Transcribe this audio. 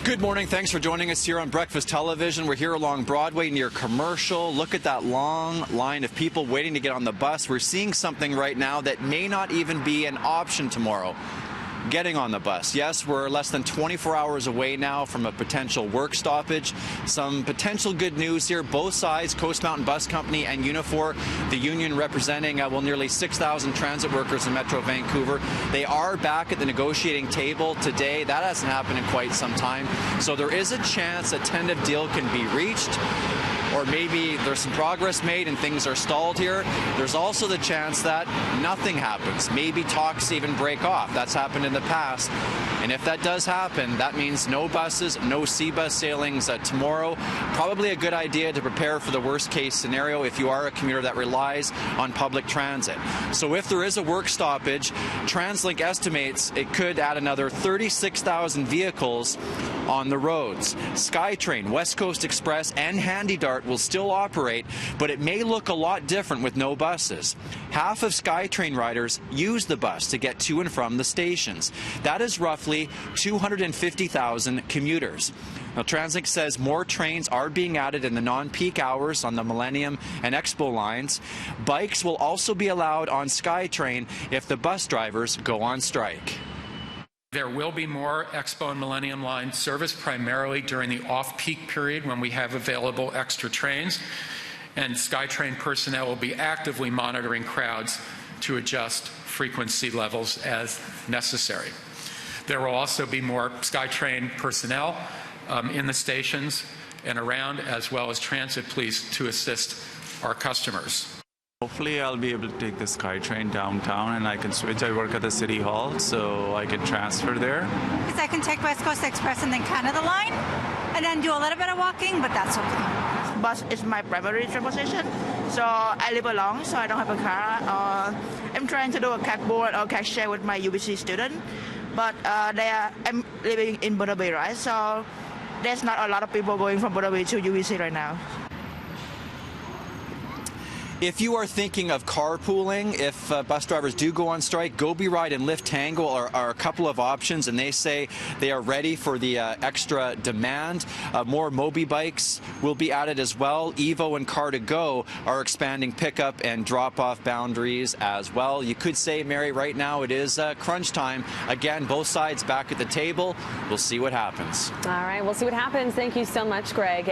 Good morning. Thanks for joining us here on Breakfast Television. We're here along Broadway near Commercial. Look at that long line of people waiting to get on the bus. We're seeing something right now that may not even be an option tomorrow. Getting on the bus. Yes, we're less than 24 hours away now from a potential work stoppage. Some potential good news here. Both sides, Coast Mountain Bus Company and Unifor, the union representing nearly 6,000 transit workers in Metro Vancouver. They are back at the negotiating table today. That hasn't happened in quite some time. So there is a chance a tentative deal can be reached. Or maybe there's some progress made and things are stalled here. There's also the chance that nothing happens. Maybe talks even break off. That's happened in the past. And if that does happen, that means no buses, no C-bus sailings tomorrow. Probably a good idea to prepare for the worst case scenario if you are a commuter that relies on public transit. So if there is a work stoppage, TransLink estimates it could add another 36,000 vehicles on the roads. SkyTrain, West Coast Express, and HandyDart will still operate, but it may look a lot different with no buses. Half of SkyTrain riders use the bus to get to and from the stations. That is roughly 250,000 commuters. Now, TransLink says more trains are being added in the non-peak hours on the Millennium and Expo lines. Bikes will also be allowed on SkyTrain if the bus drivers go on strike. There will be more Expo and Millennium Line service, primarily during the off-peak period when we have available extra trains. And SkyTrain personnel will be actively monitoring crowds to adjust frequency levels as necessary. There will also be more SkyTrain personnel in the stations and around, as well as transit police to assist our customers. Hopefully I'll be able to take the SkyTrain downtown and I can switch. I work at the City Hall, so I can transfer there. Because I can take West Coast Express and then Canada Line and then do a little bit of walking, but that's okay. Bus is my primary transportation, so I live alone, so I don't have a car. I'm trying to do a cardboard or cash share with my UBC student, but I'm living in Buddha Bay, right? So there's not a lot of people going from Buddha Bay to UBC right now. If you are thinking of carpooling, if bus drivers do go on strike, Gobi Ride and Lyft Tango are a couple of options, and they say they are ready for the extra demand. More Mobi bikes will be added as well. Evo and Car2Go are expanding pickup and drop-off boundaries as well. You could say, Mary, right now it is crunch time. Again, both sides back at the table. We'll see what happens. All right, we'll see what happens. Thank you so much, Greg.